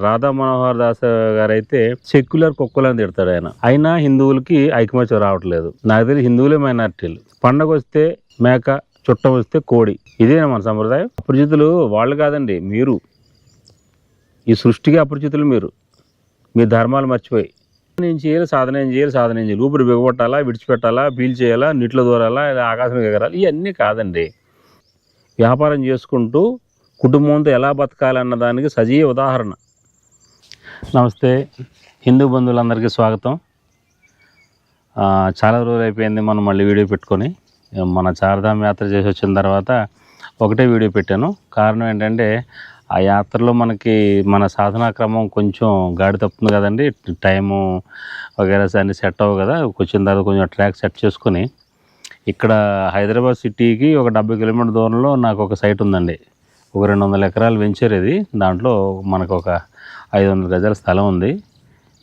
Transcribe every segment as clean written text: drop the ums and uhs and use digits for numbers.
రాధా మనోహర్ దాస్ గారు అయితే సెక్యులర్ కుక్కలని తిడతాడు ఆయన. అయినా హిందువులకి ఐకమత్యం రావట్లేదు. నాకు తెలిసి హిందువులే మైనారిటీలు. పండగ వస్తే మేక, చుట్టం వస్తే కోడి. ఇదేనా మన సంప్రదాయం? అపరిచితులు వాళ్ళు కాదండి, మీరు. ఈ సృష్టికి అపరిచితులు మీరు. మీ ధర్మాలు మర్చిపోయి నేను చేయాలి, సాధన ఏం చేయాలి, సాధన ఏం చేయాలి, ఊపిరి బిగబట్టాలా, విడిచిపెట్టాలా, పీల్ చేయాలా, నీటిలో దూరాలా, ఇలా ఆకాశం ఎగరాలి, ఇవన్నీ కాదండి. వ్యాపారం చేసుకుంటూ కుటుంబంతో ఎలా బతకాలన్న దానికి సజీవ ఉదాహరణ. నమస్తే హిందూ బంధువులందరికీ స్వాగతం. చాలా రోజులు అయిపోయింది మనం మళ్ళీ వీడియో పెట్టుకొని. మన చార్ధామ్ యాత్ర చేసి వచ్చిన తర్వాత ఒకటే వీడియో పెట్టాను. కారణం ఏంటంటే ఆ యాత్రలో మనకి మన సాధనా క్రమం కొంచెం గాడి తప్పుతుంది కదండి. టైము వగేరా అన్ని సెట్ అవ్వవు కదా. వచ్చిన తర్వాత కొంచెం ట్రాక్ సెట్ చేసుకొని ఇక్కడ హైదరాబాద్ సిటీకి ఒక 70 కిలోమీటర్ దూరంలో నాకు ఒక సైట్ ఉందండి. ఒక 200 ఎకరాలు వెంచర్ ఇది. దాంట్లో మనకు ఒక 500 గజాల స్థలం ఉంది.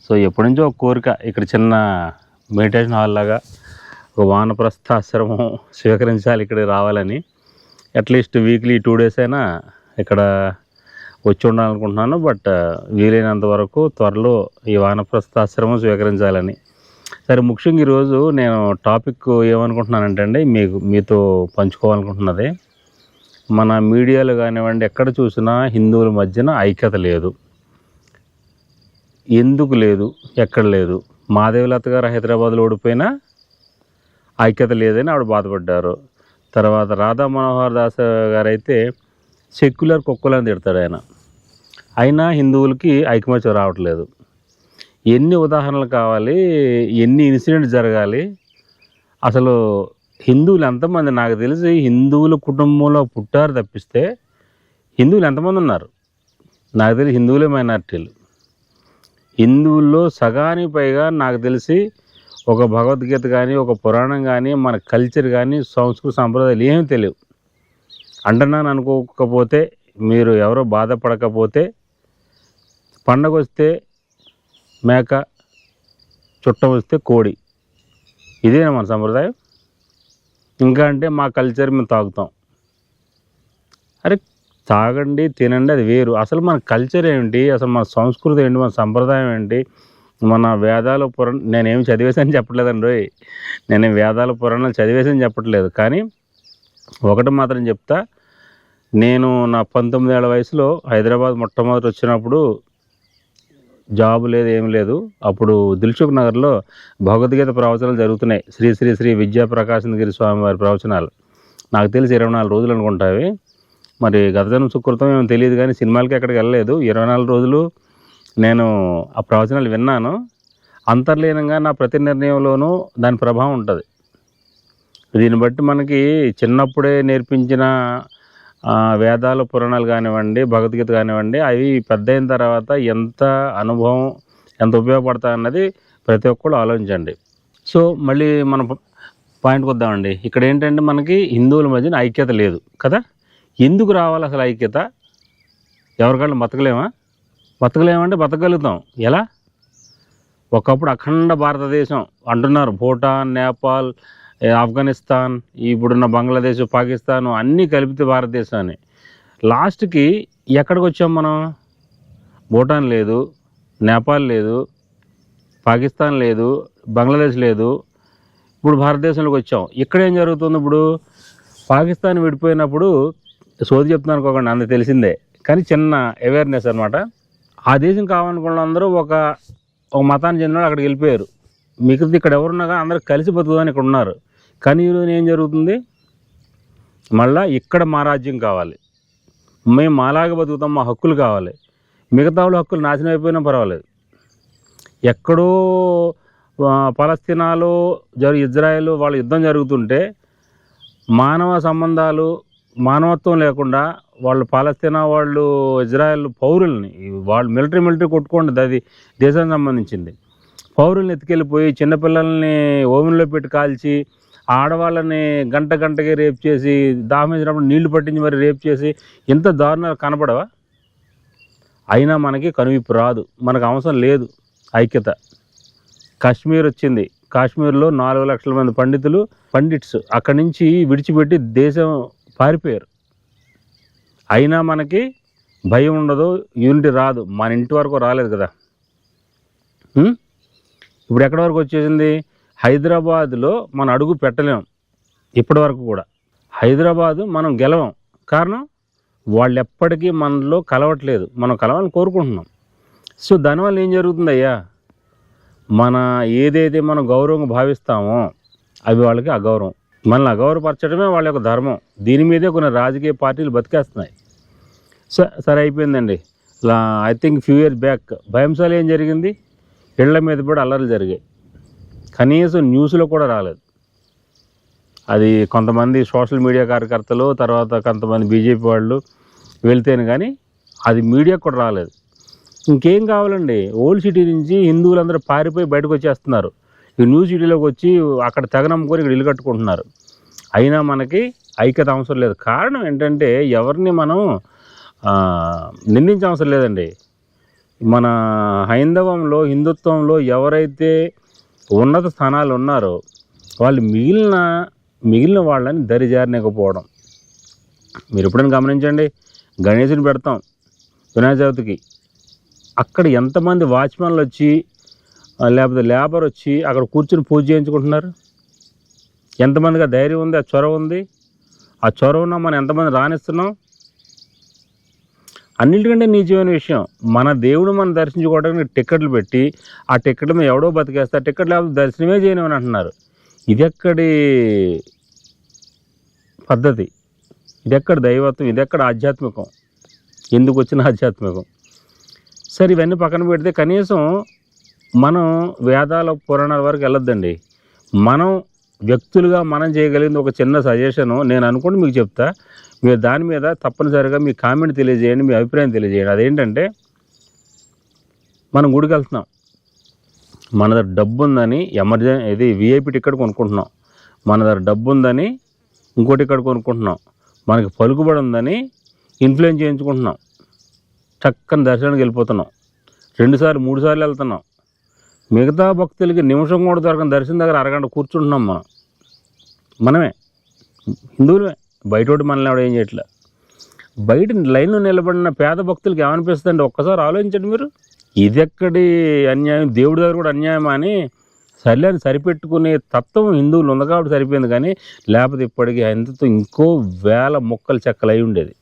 సో ఎప్పటి నుంచో ఒక కోరిక, ఇక్కడ చిన్న మెడిటేషన్ హాల్ లాగా ఒక వానప్రస్థాశ్రమం స్వీకరించాలి, ఇక్కడ రావాలని. అట్లీస్ట్ వీక్లీ 2 days అయినా ఇక్కడ వచ్చి ఉండాలనుకుంటున్నాను. బట్ వీలైనంత వరకు త్వరలో ఈ వానప్రస్థాశ్రమం స్వీకరించాలని. సరే, ముఖ్యంగా ఈరోజు నేను టాపిక్ ఏమనుకుంటున్నానంటే అండి, మీతో పంచుకోవాలనుకుంటున్నది, మన మీడియాలో కానివ్వండి ఎక్కడ చూసినా హిందువుల మధ్యన ఐక్యత లేదు. ఎందుకు లేదు, ఎక్కడ లేదు. మాధవీలత గారు హైదరాబాద్లో ఓడిపోయినా ఐక్యత లేదని ఆవిడ బాధపడ్డారు. తర్వాత రాధా మనోహర్ దాస్ గారు అయితే సెక్యులర్ కుక్కలని తిడతాడు ఆయన. అయినా హిందువులకి ఐకమత్యం రావట్లేదు. ఎన్ని ఉదాహరణలు కావాలి, ఎన్ని ఇన్సిడెంట్స్ జరగాలి. అసలు హిందువులు ఎంతమంది? నాకు తెలిసి హిందువుల కుటుంబంలో పుట్టారు తప్పిస్తే హిందువులు ఎంతమంది ఉన్నారు? నాకు తెలిసి హిందువులే మైనారిటీలు. హిందువుల్లో సగానికి పైగా నాకు తెలిసి ఒక భగవద్గీత కానీ, ఒక పురాణం కానీ, మన కల్చర్ కానీ, సంస్కృతి సంప్రదాయాలు ఏమీ తెలియవు. అంటున్నాను అనుకోకపోతే, మీరు ఎవరో బాధపడకపోతే, పండగ వస్తే మేక, చుట్టం వస్తే కోడి. ఇదేనా మన సంప్రదాయం? ఇంకా అంటే మా కల్చర్ మేము తాగుతాం. అరే తాగండి, తినండి, అది వేరు. అసలు మన కల్చర్ ఏంటి, అసలు మన సంస్కృతి ఏంటి, మన సంప్రదాయం ఏంటి, మన వేదాలు నేనేమి చదివేసని చెప్పట్లేదండి. నేనేం వేదాల పురాణాలు చదివేసని చెప్పట్లేదు. కానీ ఒకటి మాత్రం చెప్తా, నేను నా 19 ఏళ్ల వయసులో హైదరాబాద్ మొట్టమొదటి వచ్చినప్పుడు జాబ్ లేదు, ఏం లేదు. అప్పుడు దిల్సుఖ్ నగర్లో భగవద్గీత ప్రవచనాలు జరుగుతున్నాయి. శ్రీ శ్రీ శ్రీ విద్యాప్రకాశగిరి స్వామి వారి ప్రవచనాలు. నాకు తెలిసి 24 రోజులు అనుకుంటావి. మరి గత జన్మ సుకృతం ఏమో తెలియదు, కానీ సినిమాలకి ఎక్కడికి వెళ్ళలేదు. 24 రోజులు నేను ఆ ప్రవచనాలు విన్నాను. అంతర్లీనంగా నా ప్రతి నిర్ణయంలోనూ దాని ప్రభావం ఉంటుంది. దీన్ని బట్టి మనకి చిన్నప్పుడే నేర్పించిన వేదాలు పురాణాలు కానివ్వండి, భగవద్గీత కానివ్వండి, అవి పెద్ద అయిన తర్వాత ఎంత అనుభవం, ఎంత ఉపయోగపడతాయి అన్నది ప్రతి ఒక్కళ్ళు ఆలోచించండి. సో మళ్ళీ మన పాయింట్కి వద్దామండి. ఇక్కడ ఏంటంటే మనకి హిందువుల మధ్యన ఐక్యత లేదు కదా. ఎందుకు రావాలి అసలు ఐక్యత? ఎవరికాళ్ళు బతకలేమంటే బతకగలుగుతాం ఎలా? ఒకప్పుడు అఖండ భారతదేశం అంటున్నారు. భూటాన్, నేపాల్, ఆఫ్ఘనిస్తాన్, ఇప్పుడున్న బంగ్లాదేశ్, పాకిస్తాన్ అన్నీ కలిపితే భారతదేశాన్ని. లాస్ట్కి ఎక్కడికి వచ్చాం మనం? భూటాన్ లేదు, నేపాల్ లేదు, పాకిస్తాన్ లేదు, బంగ్లాదేశ్ లేదు, ఇప్పుడు భారతదేశంలోకి వచ్చాం. ఇక్కడ ఏం జరుగుతుంది? ఇప్పుడు పాకిస్తాన్ విడిపోయినప్పుడు సోది చెప్తున్నాను అనుకోకండి, అందరికి తెలిసిందే, కానీ చిన్న అవేర్నెస్ అనమాట. ఆ దేశం కావాలనుకున్న అందరూ ఒక మతానికి చెందిన అక్కడికి వెళ్ళిపోయారు. మిగతా ఇక్కడ ఎవరున్నా కానీ అందరూ కలిసి బతుకుదని ఇక్కడ ఉన్నారు. కానీ ఈరోజు ఏం జరుగుతుంది? మళ్ళీ ఇక్కడ మా రాజ్యం కావాలి, మేము మాలాగా బతుకుతాం, మా హక్కులు కావాలి. మిగతా వాళ్ళ హక్కులు నాశనం అయిపోయినా పర్వాలేదు. ఎక్కడో పలస్తీనాలో ఇజ్రాయెల్ వాళ్ళ యుద్ధం జరుగుతుంటే మానవ సంబంధాలు, మానవత్వం లేకుండా వాళ్ళు పాలస్తీనా వాళ్ళు ఇజ్రాయెల్ పౌరుల్ని, వాళ్ళు మిలిటరీ కొట్టుకోండి, అది దేశానికి సంబంధించింది, పౌరుల్ని ఎత్తుకెళ్ళిపోయి చిన్నపిల్లల్ని ఓవెన్లో పెట్టి కాల్చి, ఆడవాళ్ళని గంటకి రేప్ చేసి, దాహమించినప్పుడు నీళ్లు పట్టించి మరి రేప్ చేసి, ఎంత దారుణాలు కనపడవా? అయినా మనకి కనువిప్పు రాదు, మనకు అవసరం లేదు ఐక్యత. కాశ్మీర్ వచ్చింది, కాశ్మీర్లో 4 లక్షల మంది పండిట్స్ అక్కడి నుంచి విడిచిపెట్టి దేశం పారిపోయారు. అయినా మనకి భయం ఉండదు, యూనిటీ రాదు. మన ఇంటి వరకు రాలేదు కదా. ఇప్పుడు ఎక్కడి వరకు వచ్చేసింది? హైదరాబాద్లో మనం అడుగు పెట్టలేం ఇప్పటి వరకు కూడా. హైదరాబాదు మనం గెలవం. కారణం వాళ్ళు ఎప్పటికీ మనలో కలవట్లేదు, మనం కలవాలని కోరుకుంటున్నాం. సో దానివల్ల ఏం జరుగుతుందయ్యా, మన ఏదైతే మనం గౌరవంగా భావిస్తామో అవి వాళ్ళకి అగౌరవం. మనల్ని అగౌరవపరచడమే వాళ్ళ యొక్క ధర్మం. దీని మీదే కొన్ని రాజకీయ పార్టీలు బతికేస్తున్నాయి. సరే అయిపోయిందండి. I think few years back భయంసాలు ఏం జరిగింది? ఇళ్ల మీద కూడా అల్లర్లు జరిగాయి. కనీసం న్యూస్లో కూడా రాలేదు. అది కొంతమంది సోషల్ మీడియా కార్యకర్తలు, తర్వాత కొంతమంది బీజేపీ వాళ్ళు వెళ్తేనే కానీ అది మీడియాకు కూడా రాలేదు. ఇంకేం కావాలండి? ఓల్డ్ సిటీ నుంచి హిందువులందరూ పారిపోయి బయటకు వచ్చేస్తున్నారు. ఈ న్యూ సిటీలోకి వచ్చి అక్కడ తెగ నమ్ముకొని ఇక్కడ ఇల్లు కట్టుకుంటున్నారు. అయినా మనకి ఐక్యత అవసరం లేదు. కారణం ఏంటంటే ఎవరిని మనం నిందించే అవసరం లేదండి. మన హైందవంలో, హిందుత్వంలో ఎవరైతే ఉన్నత స్థానాలు ఉన్నారో వాళ్ళు మిగిలిన వాళ్ళని దరిజారనికపోవడం. మీరు ఎప్పుడైనా గమనించండి, గణేశుని పెడతాం వినాయక చవితికి, అక్కడ ఎంతమంది వాచ్మెన్లు వచ్చి లేకపోతే లేబర్ వచ్చి అక్కడ కూర్చుని పూజ చేయించుకుంటున్నారు? ఎంతమందికి ఆ ధైర్యం ఉంది, ఆ చొరవ ఉంది? ఆ చొరవ ఉన్నా మనం ఎంతమంది రాణిస్తున్నాం? అన్నిటికంటే నిజమైన విషయం, మన దేవుడు మనం దర్శించుకోవడానికి టికెట్లు పెట్టి ఆ టికెట్ల మీద ఎవడో బతికేస్తే ఆ టికెట్ లేకపోతే దర్శనమే చేయనివని అంటున్నారు. ఇది ఎక్కడి పద్ధతి? ఇది ఎక్కడ దైవత్వం? ఇది ఎక్కడ ఆధ్యాత్మికం? ఎందుకు వచ్చిన ఆధ్యాత్మికం? సరే ఇవన్నీ పక్కన పెడితే కనీసం మనం వేదాల పురాణాల వరకు వెళ్ళొద్దండి. మనం వ్యక్తులుగా మనం చేయగలిగింది ఒక చిన్న సజెషను నేను అనుకోండి మీకు చెప్తా. మీరు దాని మీద తప్పనిసరిగా మీ కామెంట్ తెలియజేయండి, మీ అభిప్రాయం తెలియజేయండి. అదేంటంటే, మనం గుడికి వెళ్తున్నాం, మన దగ్గర డబ్బు ఉందని ఇది విఐపి టికెట్ కొనుక్కుంటున్నాం, మన దగ్గర డబ్బు ఉందని ఇంకో టికెట్ కొనుక్కుంటున్నాం, మనకి పలుకుబడి ఉందని ఇన్ఫ్లుయెన్స్ చేయించుకుంటున్నాం, చక్కని దర్శనానికి వెళ్ళిపోతున్నాం, 2 సార్లు 3 సార్లు వెళ్తున్నాం. మిగతా భక్తులకి నిమిషం కూడా దొరకని దర్శనం దగ్గర అరగంట కూర్చుంటున్నాం. మనమే హిందువులమే, బయటోటి మనల్ని ఎవడ ఏం చేయట్లే. బయట లైన్లో నిలబడిన పేద భక్తులకి ఏమనిపిస్తుందండి? ఒక్కసారి ఆలోచించండి మీరు. ఇది ఎక్కడి అన్యాయం? దేవుడి దగ్గర కూడా అన్యాయమా అని సర్లేని సరిపెట్టుకునే తత్వం హిందువులు ఉంది కాబట్టి సరిపోయింది. కానీ లేకపోతే ఇప్పటికీ హిందుత్వం ఇంకో 1000 ముక్కలు చెక్కలు అయి ఉండేది.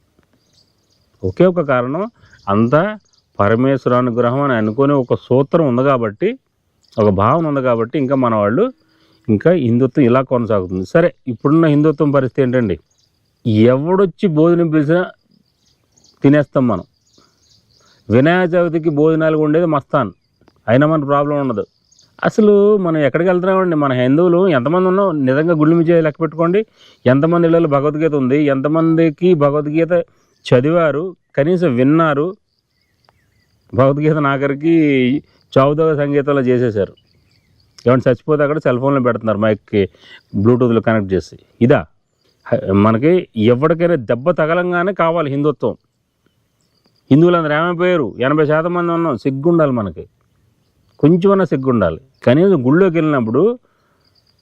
ఒకే ఒక కారణం, అంతా పరమేశ్వర అనుగ్రహం అని అనుకునే ఒక సూత్రం ఉంది కాబట్టి, ఒక భావన ఉంది కాబట్టి ఇంకా మన వాళ్ళు ఇంకా హిందుత్వం ఇలా కొనసాగుతుంది. సరే, ఇప్పుడున్న హిందుత్వం పరిస్థితి ఏంటండి? ఎవడొచ్చి భోజనం పిలిచినా తినేస్తాం మనం. వినాయక చవితికి భోజనాలు ఉండేది మస్తాన్, అయినా మన ప్రాబ్లం ఉండదు. అసలు మనం ఎక్కడికి వెళ్తున్నామండి? మన హిందువులు ఎంతమంది ఉన్నాం? నిజంగా గుళ్ళు మీద లెక్క పెట్టుకోండి. ఎంతమంది ఇళ్ళలో భగవద్గీత ఉంది? ఎంతమందికి భగవద్గీత చదివారు, కనీసం విన్నారు? భగవద్గీత ఆఖరికి చౌదవ సంగీతంలో చేసేసారు. ఏమైనా చచ్చిపోతే అక్కడ సెల్ ఫోన్లో పెడుతున్నారు, మైక్కి బ్లూటూత్లో కనెక్ట్ చేసి. ఇదా మనకి? ఎవరికైనా దెబ్బ తగలంగానే కావాలి హిందుత్వం. హిందువులందరూ ఏమైపోయారు? 80% మంది ఉన్నాం. సిగ్గుండాలి మనకి, కొంచెమన్నా సిగ్గుండాలి. కనీసం గుళ్ళోకి వెళ్ళినప్పుడు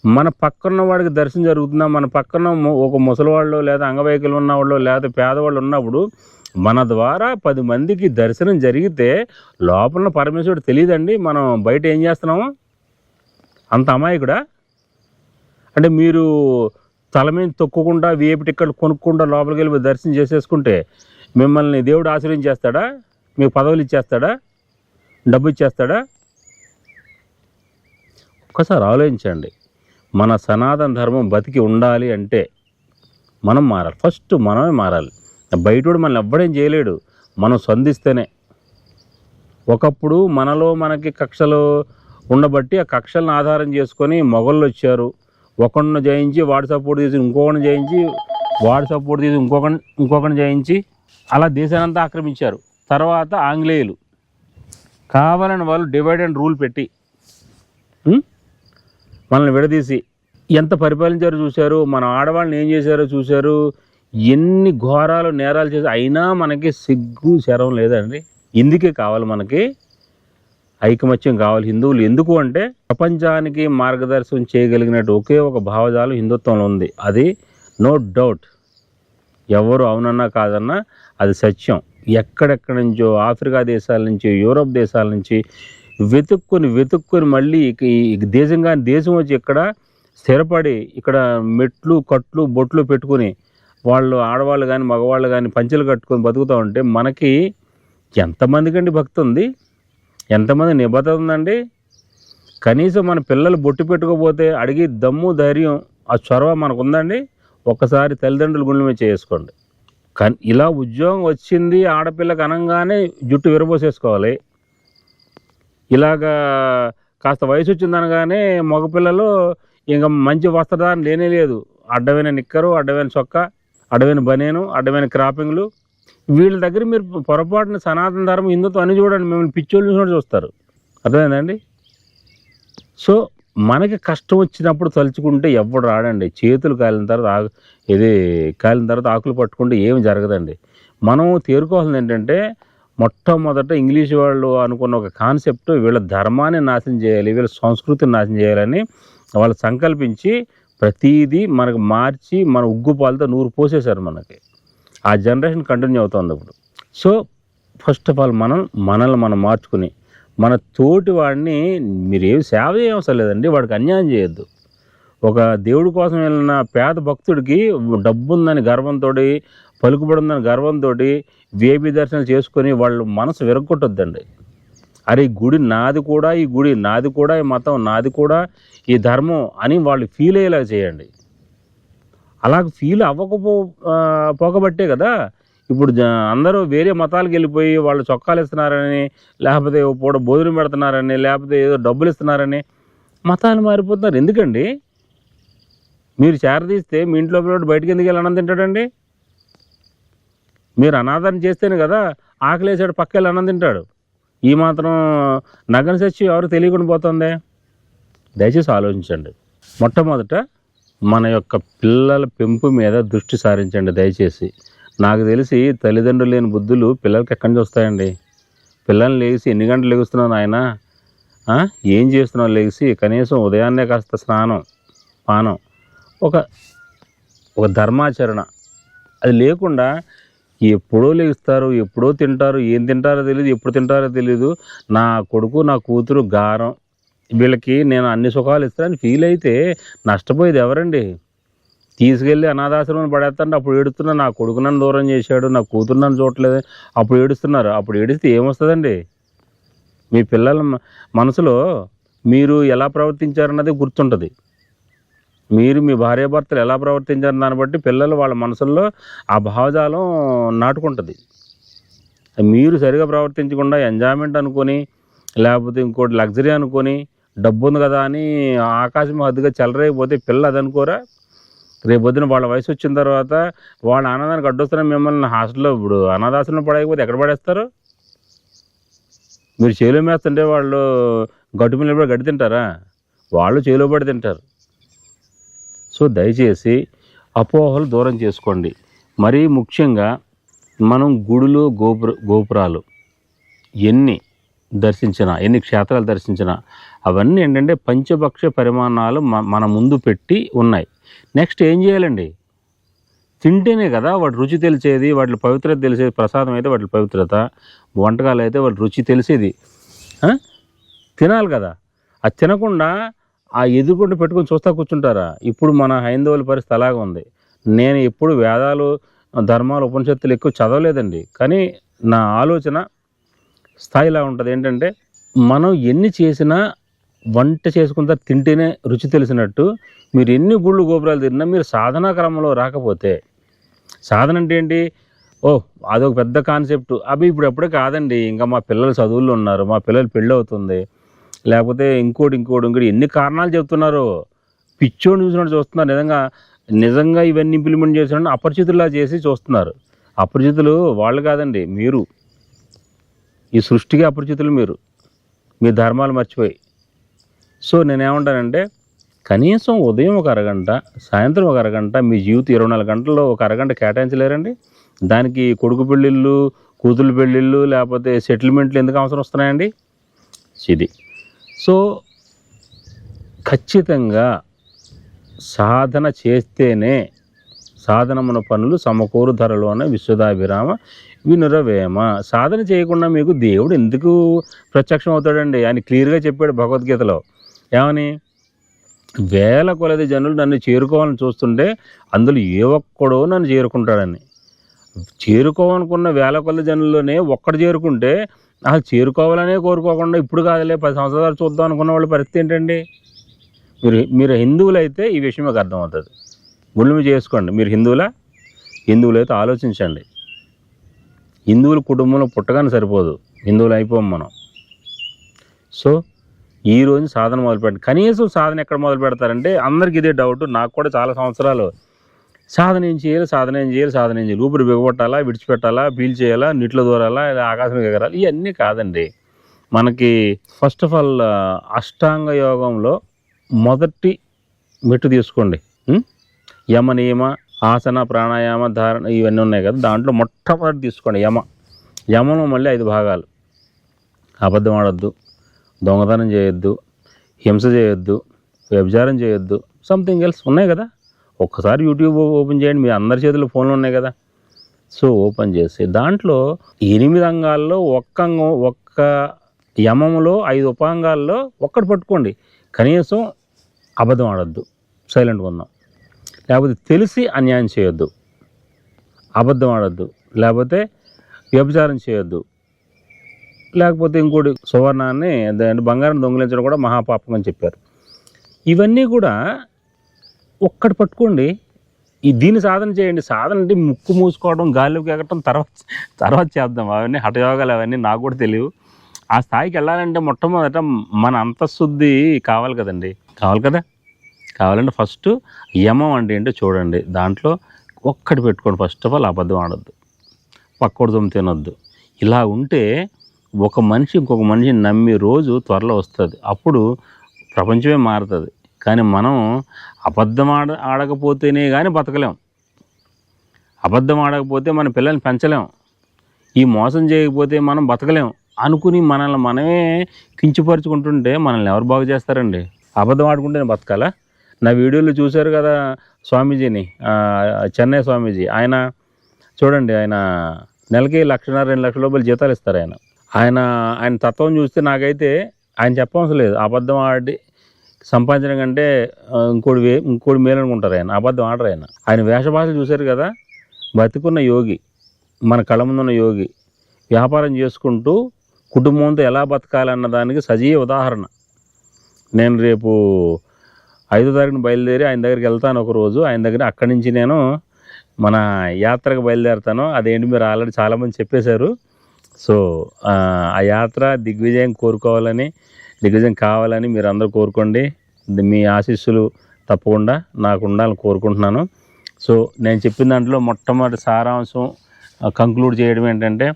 మన పక్కన వాడికి దర్శనం జరుగుతుందా? మన పక్కన ఒక ముసలివాళ్ళు లేదా అంగవైకల్యం ఉన్నవాళ్ళు లేదా పేదవాళ్ళు ఉన్నప్పుడు మన ద్వారా 10 మందికి దర్శనం జరిగితే లోపల పరమేశ్వరుడు తెలియదండి మనం బయట ఏం చేస్తున్నాము? అంత అమాయకుడా? అంటే మీరు తల మీద తొక్కుకుండా విఐపి టికెట్లు కొనుక్కుండా లోపలికి వెళ్ళి దర్శనం చేసేసుకుంటే మిమ్మల్ని దేవుడు ఆశీర్వదించేస్తాడా? మీకు పదవులు ఇచ్చేస్తాడా? డబ్బు ఇచ్చేస్తాడా? ఒక్కసారి ఆలోచించండి. మన సనాతన ధర్మం బతికి ఉండాలి అంటే మనం మారాలి. ఫస్ట్ మనమే మారాలి. బయటోడు మనల్ని ఎవ్వడేం చేయలేడు, మనం స్పందిస్తేనే. ఒకప్పుడు మనలో మనకి కక్షలు ఉండబట్టి ఆ కక్షలను ఆధారం చేసుకొని మొఘళ్ళు వచ్చారు. ఒకరిని జయించి వాడు సపోర్ట్ చేసి ఇంకొకరిని జయించి, వాడు సపోర్ట్ చేసి ఇంకొకరిని జయించి అలా దేశానంతా ఆక్రమించారు. తర్వాత ఆంగ్లేయులు కావాలని వాళ్ళు డివైడ్ అండ్ రూల్ పెట్టి మనల్ని విడదీసి ఎంత పరిపాలించారో చూశారు. మన ఆడవాళ్ళని ఏం చేశారో చూశారు. ఎన్ని ఘోరాలు నేరాలు చేసి అయినా మనకి సిగ్గు శరం లేదండి. ఇందుకే కావాలి మనకి ఐకమత్యం కావాలి హిందువులు. ఎందుకు అంటే ప్రపంచానికి మార్గదర్శనం చేయగలిగినట్టు ఒకే ఒక భావజాలం హిందుత్వంలో ఉంది. అది నో డౌట్, ఎవరు అవునన్నా కాదన్నా అది సత్యం. ఎక్కడెక్కడి నుంచో ఆఫ్రికా దేశాల నుంచి, యూరోప్ దేశాల నుంచి వెతుక్కొని మళ్ళీ ఈ దేశం వచ్చి ఇక్కడ స్థిరపడి ఇక్కడ మెట్లు, కట్లు, బొట్లు పెట్టుకుని వాళ్ళు ఆడవాళ్ళు గానీ, మగవాళ్ళు గానీ పంచెలు కట్టుకొని బతుకుతూ ఉంటే మనకి ఎంతమందికండి భక్తి ఉంది? ఎంతమంది నిబద్ధత ఉందండి? కనీసం మన పిల్లలు బొట్టు పెట్టుకోపోతే అడిగి దమ్ము, ధైర్యం, ఆ చొరవ మనకుందండి? ఒక్కసారి తల్లిదండ్రుల గుండెల మీద చేసుకోండి. ఇలా ఉద్యోగం వచ్చింది ఆడపిల్లకి అనంగానే జుట్టు విరబోసేసుకోవాలి. ఇలాగా కాస్త వయసు వచ్చిందనగానే మగపిల్లలు ఇంక మంచి వస్త్రధారణ లేనే లేదు. అడ్డమైన నిక్కరు, అడ్డమైన చొక్కా, అడ్డమైన బనీను, అడ్డమైన క్రాపింగ్లు. వీళ్ళ దగ్గర మీరు పొరపాటున సనాతన ధర్మం, హిందుత్వం అని చూడండి, మిమ్మల్ని పిచ్చోళ్ళు చూసినట్టు చూస్తారు. అర్థమైందండి? సో మనకి కష్టం వచ్చినప్పుడు తలుచుకుంటే ఎవ్వడు రాడండి. చేతులు కాలిన తర్వాత ఆకులు పట్టుకుంటే ఏమి జరగదండి. మనం తేరుకోవాల్సింది ఏంటంటే, మొట్టమొదట ఇంగ్లీష్ వాళ్ళు అనుకున్న ఒక కాన్సెప్ట్, వీళ్ళ ధర్మాన్ని నాశనం చేయాలి, వీళ్ళ సంస్కృతిని నాశనం చేయాలని వాళ్ళు సంకల్పించి ప్రతీదీ మనకు మార్చి మన ఉగ్గుపాలతో నూరు పోసేశారు మనకి. ఆ జనరేషన్ కంటిన్యూ అవుతుంది ఇప్పుడు. సో ఫస్ట్ ఆఫ్ ఆల్ మనల్ని మనం మార్చుకుని మన తోటి వాడిని మీరేమి సేవ చేయవసరం లేదండి, వాడికి అన్యాయం చేయొద్దు. ఒక దేవుడి కోసం వెళ్ళిన పేద భక్తుడికి డబ్బు ఉందని గర్వంతో, పలుకుబడి ఉందని గర్వంతో వేబీ దర్శనాలు చేసుకొని వాళ్ళు మనసు విరగొట్టొద్దండి. అరే ఈ గుడి నాది కూడా, ఈ మతం నాది కూడా, ఈ ధర్మం అని వాళ్ళు ఫీల్ అయ్యేలా చేయండి. అలాగ ఫీల్ పోకబట్టే కదా ఇప్పుడు అందరూ వేరే మతాలకు వెళ్ళిపోయి వాళ్ళు చొక్కాలు ఇస్తున్నారని, లేకపోతే పూట భోజనం పెడుతున్నారని, లేకపోతే ఏదో డబ్బులు ఇస్తున్నారని మతాలు మారిపోతున్నారు. ఎందుకండి? మీరు చేరదీస్తే మీ ఇంట్లో పిల్లడు బయటికి ఎందుకు వెళ్ళి అన్నం తింటాడండి? మీరు అనాదరణ చేస్తేనే కదా ఆకలేసాడు పక్క వెళ్ళి అన్నం తింటాడు. ఈ మాత్రం నగన సత్యం ఎవరు తెలియకుండా పోతుంది? దయచేసి ఆలోచించండి. మొట్టమొదట మన యొక్క పిల్లల పెంపు మీద దృష్టి సారించండి దయచేసి. నాకు తెలిసి తల్లిదండ్రులు లేని బుద్ధులు పిల్లలకి ఎక్కడి నుంచి వస్తాయండి? పిల్లల్ని లేచి ఎన్ని గంటలు లెగుస్తున్నావు నాయన, ఏం చేస్తున్నావు లేచి, కనీసం ఉదయాన్నే కాస్త స్నానం, పానం, ఒక ధర్మాచరణ అది లేకుండా ఎప్పుడో లేస్తారు, ఎప్పుడో తింటారు, ఏం తింటారో తెలియదు, ఎప్పుడు తింటారో తెలియదు. నా కొడుకు నా కూతురు గారం, వీళ్ళకి నేను అన్ని సుఖాలు ఇస్తానని ఫీల్ అయితే నష్టపోయేది ఎవరండి? తీసుకెళ్ళి అనాథాశ్రమం పడేస్తాంటే అప్పుడు ఏడుస్తున్నారు, నా కొడుకు నన్ను దూరం చేశాడు, నా కూతురు నన్ను చూడలేదు, అప్పుడు ఏడుస్తున్నారు. అప్పుడు ఏడిస్తే ఏమొస్తుందండి? మీ పిల్లల మనసులో మీరు ఎలా ప్రవర్తించారన్నది గుర్తుంటుంది. మీరు మీ భార్యాభర్తలు ఎలా ప్రవర్తించారు దాన్ని బట్టి పిల్లలు వాళ్ళ మనసుల్లో ఆ భావజాలం నాటుకుంటుంది. మీరు సరిగా ప్రవర్తించకుండా ఎంజాయ్మెంట్ అనుకొని, లేకపోతే ఇంకోటి లగ్జరీ అనుకొని, డబ్బు ఉంది కదా అని ఆకాశం హద్దుగా చెలరైపోతే పిల్లలు అది అనుకోరా? రేపొద్దున వాళ్ళ వయసు వచ్చిన తర్వాత వాళ్ళ ఆనందానికి అడ్డొస్తున్న మిమ్మల్ని హాస్టల్లో ఇప్పుడు అనాథాశ్రమంలో పడకపోతే ఎక్కడ పడేస్తారు? మీరు చేలో మేస్తుంటే వాళ్ళు గట్టు మీద కూడా గడ్డి తింటారా? వాళ్ళు చేలో పడి తింటారు. సో దయచేసి అపోహలు దూరం చేసుకోండి. మరీ ముఖ్యంగా మనం గుడులు, గోపురాలు ఎన్ని దర్శించినా, ఎన్ని క్షేత్రాలు దర్శించినా అవన్నీ ఏంటంటే పంచభక్ష పరిమాణాలు మన ముందు పెట్టి ఉన్నాయి. నెక్స్ట్ ఏం చేయాలండి? తింటేనే కదా వాటి రుచి తెలిసేది, వాటి పవిత్రత తెలిసేది. ప్రసాదం అయితే వాటి పవిత్రత, వంటకాలు అయితే వాటి రుచి తెలిసేది. తినాలి కదా. అది తినకుండా ఆ ఎదురుకుండా పెట్టుకొని చూస్తా కూర్చుంటారా? ఇప్పుడు మన హైందవుల పరిస్థితి అలాగే ఉంది. నేను ఎప్పుడు వేదాలు, ధర్మాలు, ఉపనిషత్తులు ఎక్కువ చదవలేదండి, కానీ నా ఆలోచన స్థాయిలా ఉంటుంది. ఏంటంటే మనం ఎన్ని చేసినా వంట చేసుకుంటా తింటేనే రుచి తెలిసినట్టు, మీరు ఎన్ని గుళ్ళు గోపురాలు తిరిగినా మీరు సాధనా క్రమంలో రాకపోతే, సాధన అంటే ఏంటి? అదొక పెద్ద కాన్సెప్ట్. అవి ఇప్పుడు ఎప్పుడే కాదండి. ఇంకా మా పిల్లలు చదువుల్లో ఉన్నారు, మా పిల్లలు పెళ్ళి అవుతుంది, లేకపోతే ఇంకోటి ఎన్ని కారణాలు చెప్తున్నారు. పిచ్చోడిని చూసినట్టు చూస్తున్నారు. నిజంగా ఇవన్నీ ఇంప్లిమెంట్ చేసినట్టు అపరిచితుల్లా చేసి చూస్తున్నారు. అపరిచితులు వాళ్ళు కాదండి, మీరు. ఈ సృష్టికి అపరిచితులు మీరు, మీ ధర్మాలు మర్చిపోయి. సో నేనేమంటానంటే, కనీసం ఉదయం ఒక అరగంట, సాయంత్రం ఒక అరగంట, మీ జీవితం 24 గంటల్లో ఒక అరగంట కేటాయించలేరండి? దానికి కొడుకు పెళ్ళిళ్ళు, కూతురు పెళ్ళిళ్ళు, లేకపోతే సెటిల్మెంట్లు ఎందుకు అవసరం వస్తున్నాయండి? ఇది. సో ఖచ్చితంగా సాధన చేస్తేనే సాధనమున పనులు సమకూరు ధరలోన విశ్వదాభిరామ వినురవేమ. సాధన చేయకుండా మీకు దేవుడు ఎందుకు ప్రత్యక్షం అవుతాడండి? ఆయన క్లియర్గా చెప్పాడు భగవద్గీతలో. ఏమని? వేల కొలది జనులు నన్ను చేరుకోవాలని చూస్తుంటే అందులో ఏ ఒక్కడో నన్ను చేరుకుంటాడని. చేరుకోవాలనుకున్న వేల కొలది జనుల్లోనే ఒక్కడు చేరుకుంటే అసలు చేరుకోవాలనే కోరుకోకుండా ఇప్పుడు కాదులే 10 సంవత్సరాలు చూద్దాం అనుకున్న వాళ్ళ పరిస్థితి ఏంటండి? మీరు హిందువులైతే ఈ విషయం మీకు అర్థమవుతుంది. గుళ్ళు చేసుకోండి. మీరు హిందువులైతే ఆలోచించండి. హిందువుల కుటుంబంలో పుట్టగానే సరిపోదు, హిందువులు అయిపోం మనం. సో ఈరోజు సాధన మొదలుపెట్టండి. కనీసం సాధన ఎక్కడ మొదలు పెడతారంటే అందరికీ ఇదే డౌట్. నాకు కూడా చాలా సంవత్సరాలు సాధన ఏం చేయాలి, ఊపిరి బిగబొట్టాలా, విడిచిపెట్టాలా, పీల్చేయాలా, నీటిలో దూరాలా, లేదా ఆకాశం ఎగరాలి, ఇవన్నీ కాదండి. మనకి ఫస్ట్ ఆఫ్ ఆల్ అష్టాంగ యోగంలో మొదటి మెట్టు తీసుకోండి. యమ నియమ, ఆసన, ప్రాణాయామ, ధారణ ఇవన్నీ ఉన్నాయి కదా, దాంట్లో మొట్టమొదటి తీసుకోండి యమంలో మళ్ళీ 5 భాగాలు. అబద్ధం ఆడొద్దు, దొంగతనం చేయొద్దు, హింస చేయొద్దు, వ్యభిచారం చేయొద్దు, సంథింగ్ ఎల్స్ ఉన్నాయి కదా. ఒక్కసారి యూట్యూబ్ ఓపెన్ చేయండి, మీ అందరి చేతుల్లో ఫోన్లు ఉన్నాయి కదా. సో ఓపెన్ చేసి దాంట్లో 8 అంగాల్లో ఒక్క యమంలో 5 ఉపాంగాల్లో ఒక్కటి పట్టుకోండి. కనీసం అబద్ధం ఆడొద్దు, సైలెంట్గా ఉందాం. లేకపోతే తెలిసి అన్యాయం చేయొద్దు, అబద్ధం ఆడొద్దు, లేకపోతే వ్యభిచారం చేయొద్దు, లేకపోతే ఇంకోటి సువర్ణాన్ని బంగారం దొంగిలించడం కూడా మహాపాపం అని చెప్పారు. ఇవన్నీ కూడా ఒక్కటి పట్టుకోండి. దీన్ని సాధన చేయండి. సాధన అంటే ముక్కు మూసుకోవడం, గాలిలోకి ఎగటం తర్వాత చేద్దాం. అవన్నీ హఠయోగాలు, అవన్నీ నాకు కూడా తెలియవు. ఆ స్థాయికి వెళ్ళాలంటే మొట్టమొదట మన అంతఃశుద్ధి కావాలి కదండి. కావాలంటే ఫస్ట్ యమం అంటే ఏంటో చూడండి. దాంట్లో ఒక్కటి పెట్టుకోండి. ఫస్ట్ ఆఫ్ ఆల్ అబద్ధం ఆడొద్దు, పక్కోడు సొమ్ము తినొద్దు. ఇలా ఉంటే ఒక మనిషి ఇంకొక మనిషిని నమ్మి రోజు త్వరలో వస్తుంది. అప్పుడు ప్రపంచమే మారుతుంది. కానీ మనం అబద్ధం ఆడకపోతేనే కానీ బతకలేం. అబద్ధం ఆడకపోతే మన పిల్లల్ని పెంచలేం. ఈ మోసం చేయకపోతే మనం బతకలేం అనుకుని మనల్ని మనమే కించపరుచుకుంటుంటే మనల్ని ఎవరు బాగు చేస్తారండి? అబద్ధం ఆడుకుంటేనే బతకాలా? నా వీడియోలో చూశారు కదా స్వామీజీని, చెన్నై స్వామీజీ. ఆయన చూడండి, ఆయన నెలకి 1,00,000 2 లక్షల రూపాయలు జీతాలు ఇస్తారు. ఆయన తత్వం చూస్తే నాకైతే ఆయన చెప్పవలసిన లేదు. అబద్ధం ఆడి సంపాదించడం కంటే ఇంకోటి మేలు అనుకుంటారు. అబద్ధం ఆడరు. ఆయన వేషభాషలు చూశారు కదా. బతికున్న యోగి, మన కళ్ళ ముందున్న యోగి, వ్యాపారం చేసుకుంటూ కుటుంబంతో ఎలా బతకాలన్న దానికి సజీవ ఉదాహరణ. నేను రేపు 5వ తారీఖున బయలుదేరి ఆయన దగ్గరికి వెళ్తాను ఒకరోజు. ఆయన దగ్గర అక్కడి నుంచి నేను మన యాత్రకు బయలుదేరుతాను. అదేంటి మీరు ఆల్రెడీ చాలామంది చెప్పేశారు. సో ఆ యాత్ర దిగ్విజయం కావాలని మీరు అందరూ కోరుకోండి. మీ ఆశీస్సులు తప్పకుండా నాకు ఉండాలని కోరుకుంటున్నాను. సో నేను చెప్పిన దాంట్లో మొట్టమొదటి సారాంశం కంక్లూడ్ చేయడం ఏంటంటే,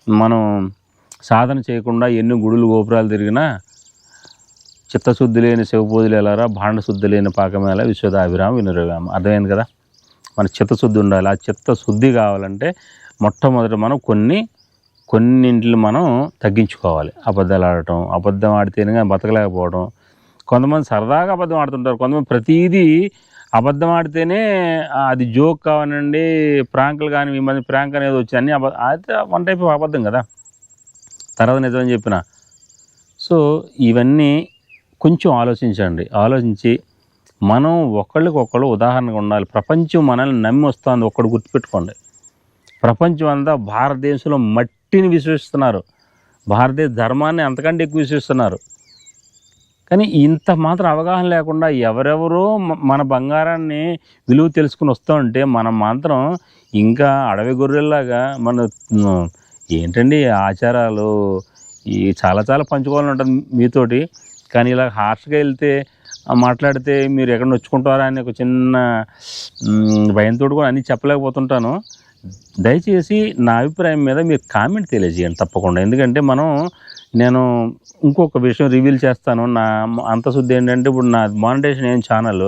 మనం సాధన చేయకుండా ఎన్ని గుడులు గోపురాలు తిరిగినా చిత్తశుద్ధి లేని శివపూజలు ఎలారా, భాండశుద్ధి లేని పాకమేలా, విశ్వదాభిరామ వినురవేమ. అర్థమైంది కదా. మన చిత్తశుద్ధి ఉండాలి. ఆ చిత్తశుద్ధి కావాలంటే మొట్టమొదటి మనం కొన్నింటిని మనం తగ్గించుకోవాలి. అబద్ధాలు ఆడటం, అబద్ధం ఆడితేనే కానీ బతకలేకపోవడం. కొంతమంది సరదాగా అబద్ధం ఆడుతుంటారు. కొంతమంది ప్రతిదీ అబద్ధం ఆడితేనే అది జోక్ కావనండి, ప్రాంకులు కానీ ఈ మధ్య ప్రాంక్ అనేది వచ్చి అన్నీ అయితే వన్ టైప్ ఆఫ్ అబద్ధం కదా, తర్వాత నిజమని చెప్పిన. సో ఇవన్నీ కొంచెం ఆలోచించి మనం ఒకళ్ళకొకళ్ళు ఉదాహరణగా ఉండాలి. ప్రపంచం మనల్ని నమ్మి వస్తుంది. ఒక్కడు గుర్తుపెట్టుకోండి, ప్రపంచం అంతా భారతదేశంలో మట్టిని విశ్వసిస్తున్నారు, భారతదేశ ధర్మాన్ని అంతకంటే ఎక్కువ విశ్వసిస్తున్నారు. కానీ ఇంత మాత్రం అవగాహన లేకుండా ఎవరెవరో మన బంగారాన్ని విలువ తెలుసుకుని వస్తూ ఉంటే మనం మాత్రం ఇంకా అడవి గొర్రెల్లాగా మన ఏంటండి ఆచారాలు చాలా పంచుకోవాలని ఉంటుంది మీతోటి. కానీ ఇలా హార్ష్గా వెళ్తే మాట్లాడితే మీరు ఎక్కడ నొచ్చుకుంటారా అని ఒక చిన్న భయంతో కూడా అన్నీ చెప్పలేకపోతుంటాను. దయచేసి నా అభిప్రాయం మీద మీరు కామెంట్ తెలియజేయండి తప్పకుండా. ఎందుకంటే నేను ఇంకొక విషయం రివీల్ చేస్తాను. నా అంతశుద్ధి ఏంటంటే, ఇప్పుడు నా మానిటైజేషన్ ఏం ఛానల్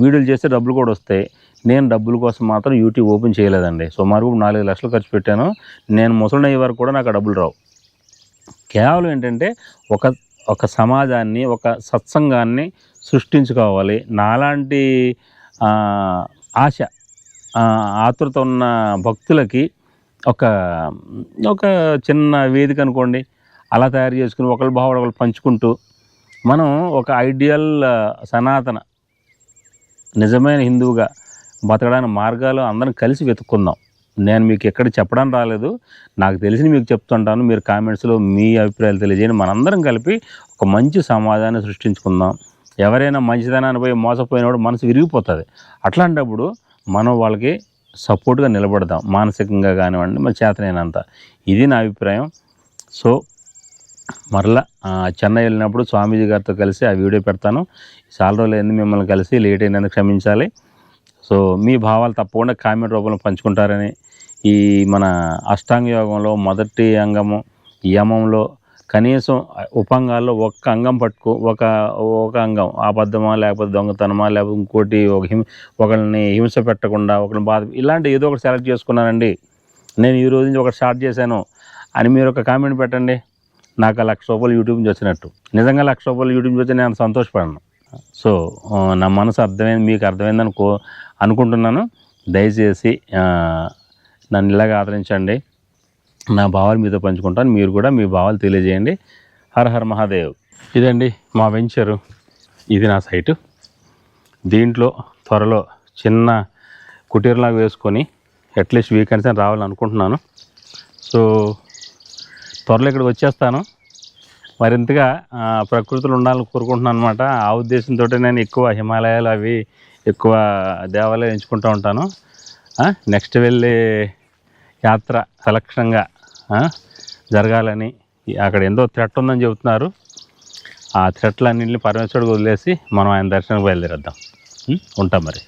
వీడియోలు చేస్తే డబ్బులు కూడా వస్తాయి. నేను డబ్బుల కోసం మాత్రం యూట్యూబ్ ఓపెన్ చేయలేదండి. సుమారు 4 లక్షలు ఖర్చు పెట్టాను. నేను ముసలినయ్యే వరకు కూడా నాకు డబ్బులు రావు. కేవలం ఏంటంటే ఒక సమాజాన్ని, ఒక సత్సంగాన్ని సృష్టించుకోవాలి. నాలాంటి ఆశ ఆతృత ఉన్న భక్తులకి ఒక ఒక చిన్న వేదిక అనుకోండి, అలా తయారు చేసుకుని ఒకళ్ళ భావాలు ఒకళ్ళు పంచుకుంటూ మనం ఒక ఐడియల్ సనాతన నిజమైన హిందువుగా బతకడానికి మార్గాలు అందరం కలిసి వెతుక్కుందాం. నేను మీకు ఎక్కడ చెప్పడానికి రాలేదు, నాకు తెలిసి మీకు చెప్తుంటాను. మీరు కామెంట్స్లో మీ అభిప్రాయాలు తెలియజేయండి. మనందరం కలిపి ఒక మంచి సమాజాన్ని సృష్టించుకుందాం. ఎవరైనా మంచిదనాన్ని పోయి మోసపోయినప్పుడు మనసు విరిగిపోతుంది. అట్లాంటప్పుడు మనం వాళ్ళకి సపోర్ట్గా నిలబడదాం, మానసికంగా కానివ్వండి, మన చేతనైనంత. ఇది నా అభిప్రాయం. సో మరలా చెన్నై వెళ్ళినప్పుడు స్వామీజీ గారితో కలిసి ఆ వీడియో పెడతాను. చాలా రోజులైంది మిమ్మల్ని కలిసి, లేట్ అయినందుకు క్షమించాలి. సో మీ భావాలు తప్పకుండా కామెంట్ రూపంలో పంచుకుంటారని, ఈ మన అష్టాంగ యోగంలో మొదటి అంగము యమంలో కనీసం ఉపాంగాల్లో ఒక్క అంగం పట్టుకో, ఒక అంగం అబద్ధమా లేకపోతే దొంగతనమా లేకపోతే ఇంకోటి ఒకరిని హింస పెట్టకుండా, ఒకరిని బాధ, ఇలాంటి ఏదో ఒకటి సెలెక్ట్ చేసుకున్నానండి, నేను ఈ రోజు నుంచి ఒకటి స్టార్ట్ చేశాను అని మీరు ఒక కామెంట్ పెట్టండి. నాకు ₹1,00,000 యూట్యూబ్ నుంచి వచ్చినట్టు. నిజంగా ₹1,00,000 యూట్యూబ్ నుంచి వచ్చి నేను సంతోషపడను. సో నా మనసు అర్థమైంది, మీకు అర్థమైందని అనుకుంటున్నాను. దయచేసి నన్ను ఇలాగ ఆదరించండి. నా భావాలు మీతో పంచుకుంటాను, మీరు కూడా మీ భావాలు తెలియజేయండి. హర హర మహాదేవ్. ఇదండి మా వెంచరు, ఇది నా సైటు. దీంట్లో త్వరలో చిన్న కుటీరలాగా వేసుకొని అట్లీస్ట్ వీకెండ్స్ అని రావాలనుకుంటున్నాను. సో త్వరలో ఇక్కడికి వచ్చేస్తాను. మరింతగా ప్రకృతిలో ఉండాలని కోరుకుంటున్నాను అనమాట. ఆ ఉద్దేశంతో నేను ఎక్కువ హిమాలయాలు అవి ఎక్కువ దేవాలయాలు ఎంచుకుంటూ ఉంటాను. నెక్స్ట్ వెళ్ళే యాత్ర సలక్షణంగా జరగాలని, అక్కడ ఎంతో థ్రెట్ ఉందని చెబుతున్నారు. ఆ థ్రెట్లన్నింటినీ పరమేశ్వరుడికి వదిలేసి మనం ఆయన దర్శనానికి బయలుదేరేద్దాం. ఉంటాం మరి.